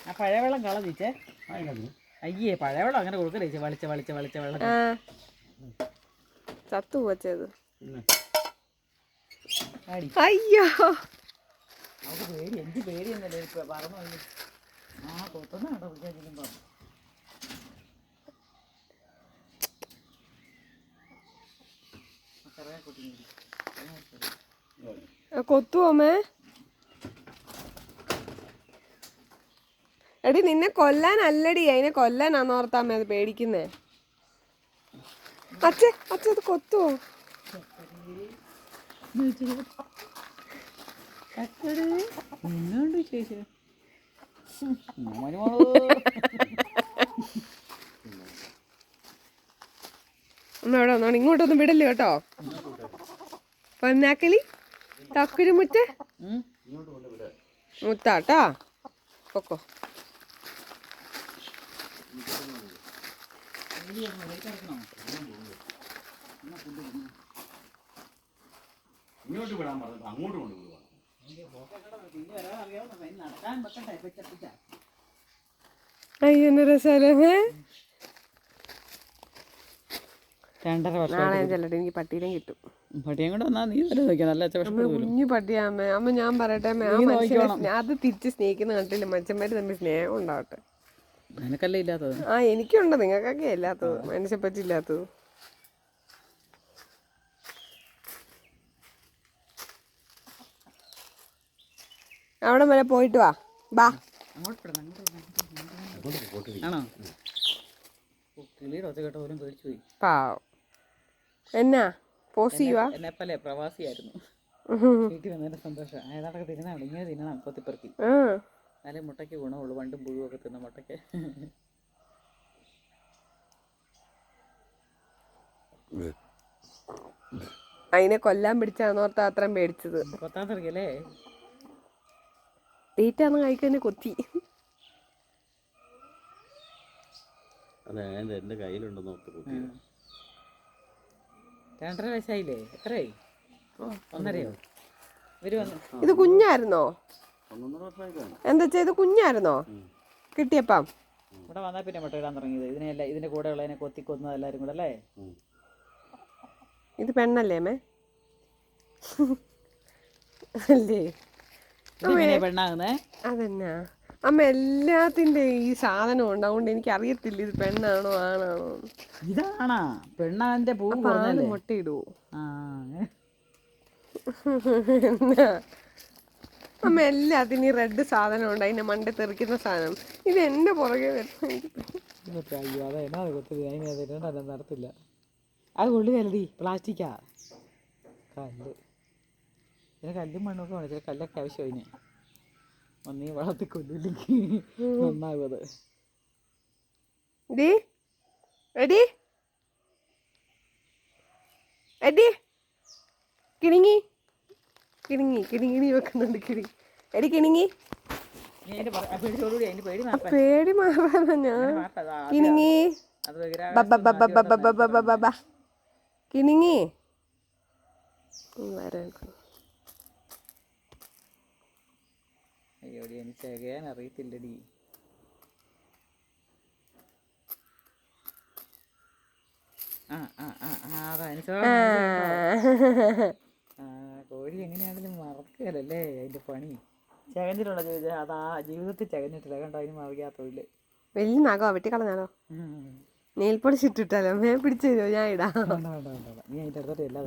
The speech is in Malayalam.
ആ പഴയ വെള്ളം കളഞ്ഞിച്ചേ. അയ്യേ പഴയ വെള്ളം അങ്ങനെ കൊടുക്കല്ലേ വളിച്ച വെള്ളം ചത്തു വച്ചത്. അയ്യോ അവർക്ക് പേടി, എനിക്ക് പേടിയൊന്നുമല്ലേ പറഞ്ഞു. ആ കൊത്തുന്ന കേട്ടോ പിടിക്കാൻ. കൊത്തുവോമേ? എടി നിന്നെ കൊല്ലാനല്ലടി, അതിനെ കൊല്ലാനാന്നോർത്താമേ അത് പേടിക്കുന്നേ. അച്ഛ അത് കൊത്തുവോ? എന്നോണ്ട് ചേച്ചി അവിടെ വന്നോണം, ഇങ്ങോട്ടൊന്നും വിടല്ലോ കേട്ടോ. പൊന്നാക്കലി തക്കുരു മുത്താട്ടാ പൊക്കോ. ഇങ്ങോട്ട് വിടാൻ പറഞ്ഞു, അങ്ങോട്ട് കൊണ്ടുപോകുക. അയ്യോ എന്നെ രസമല്ലേ. 2.5 വർഷം നാളെ ഞാൻ ചെല്ലട്ടെ, എനിക്ക് പട്ടീനെ കിട്ടും. പട്ടിയും കൂടെ വന്നാൽ നീ വരെ നോക്കിയാൽ നല്ല കുഞ്ഞു പട്ടിയാമ്മ. അമ്മ ഞാൻ പറയട്ടെ, അത് തിരിച്ച് സ്നേഹിക്കുന്ന കണ്ടില്ല. മനുഷ്യന്മാര് തമ്മിൽ സ്നേഹം ഉണ്ടാവട്ടെ. നിനക്കല്ലേ ഇല്ലാത്തത്? ആ എനിക്കുണ്ട്, നിങ്ങൾക്കൊക്കെ ഇല്ലാത്തത്, മനുഷ്യപ്പറ്റി ഇല്ലാത്തത്. അവിടെ വരെ പോയിട്ട് വാ. ആണോ? കിളിയുടെ ഒച്ച കേട്ട പോലും പേടിച്ചു പോയി. പാവം. എന്നാ പോസ് ചെയ്യുവാ? എന്നെപ്പല്ലേ പ്രവാസിയായിരുന്നു. വീട്ടിൽ വന്നതിന്റെ സന്തോഷം. ഏതാണ്ടൊക്കെ തിന്നണം, ഇങ്ങനെ തിന്നണം കൊത്തിപ്പെറുക്കി. എന്നാലേ മുട്ടയ്ക്ക് ഗുണമുള്ളൂ. വണ്ടും പുഴുവൊക്കെ തിന്ന മുട്ടയ്ക്ക്. അതിനെ കൊല്ലാൻ പിടിച്ചാന്നോർത്താ അത്രയും പേടിച്ചത്. കൊത്താത്തിറക്കിയല്ലേ? തീറ്റാന്ന് കഴിക്കാൻ കൊത്തി. എന്റെ കയ്യിലുണ്ടെന്ന് ഓർത്ത് കുത്തി. 2.5 വയസ്സായില്ലേ? എത്രയായി? 1.5യോ? ഇവര് വന്നു. ഇത് കുഞ്ഞായിരുന്നോ? 1.5 വർഷമായിട്ടാണ്. എന്താ ഇത് കുഞ്ഞായിരുന്നോ കിട്ടിയപ്പം? ഇവിടെ വന്നാൽ പിന്നെ മുട്ട ഇടാൻ തുടങ്ങിയത്. ഇതിനെയല്ല, ഇതിന്റെ കൂടെ ഉള്ളതിനെ കൊന്നത് എല്ലാവരും കൂടെ അല്ലേ? ഇത് പെണ്ണല്ലേ മേ? അല്ലേ? പെണ്ണാകുന്നേ? അതെന്നാ അമ്മ എല്ലാത്തിന്റെ ഈ സാധനം ഉണ്ട്, അതുകൊണ്ട് എനിക്ക് അറിയത്തില്ല ഇത് പെണ്ണാണോ ആണാണോ. ഇതാണാ പെണ്ണാന്റെ പൂ മുട്ടയിടുവോ? ആ അമ്മ എല്ലാത്തിനും ഈ റെഡ് സാധനം ഉണ്ട്, അതിന്റെ മണ്ട തെറിക്കുന്ന സാധനം. ഇത് എന്റെ പുറകെ അയ്യോ അതെന്നാ കൊത്തത്? അതിനെ നടത്തില്ല. അത് കൊള്ളു കലതി പ്ലാസ്റ്റിക്കാ. കല്ല്, ഇതിന് കല്ലും മണ്ണൊക്കെ വേണം. ചില കല്ലൊക്കെ ആവശ്യം അതിന്. ഒന്നീ വളർത്തി കൊല്ലില്ലെങ്കിൽ നന്നാകും അത്. കിണിങ്ങി കിണിങ്ങി കിണിങ്ങിണി വെക്കുന്നുണ്ട്. എടി കിണിങ്ങി പേടി മാറാനാ ഞാൻ. കിണിങ്ങി കിണിങ്ങി അയ്യോടി എനിക്ക് ചെയ്യാൻ അറിയത്തില്ലടി. കോഴി എങ്ങനെയാണെങ്കിലും മറക്കുകയല്ലേ അതിന്റെ പണി. ചകഞ്ഞിട്ടുണ്ടോ ചോദിച്ചാൽ അത് ആ ജീവിതത്തിൽ ചകഞ്ഞിട്ടില്ല. കണ്ടോ അതിന് മറിയാത്തൊഴില്. വലിയ നഖോ വെട്ടിക്കളഞ്ഞാലോ? Nail polish ഇട്ടിട്ടാലോ? പിടിച്ചു തരുമോ? ഞാൻ ഇടാം. വേണ്ട നീ അതിൻ്റെ അടുത്തോട്ട് എല്ലാം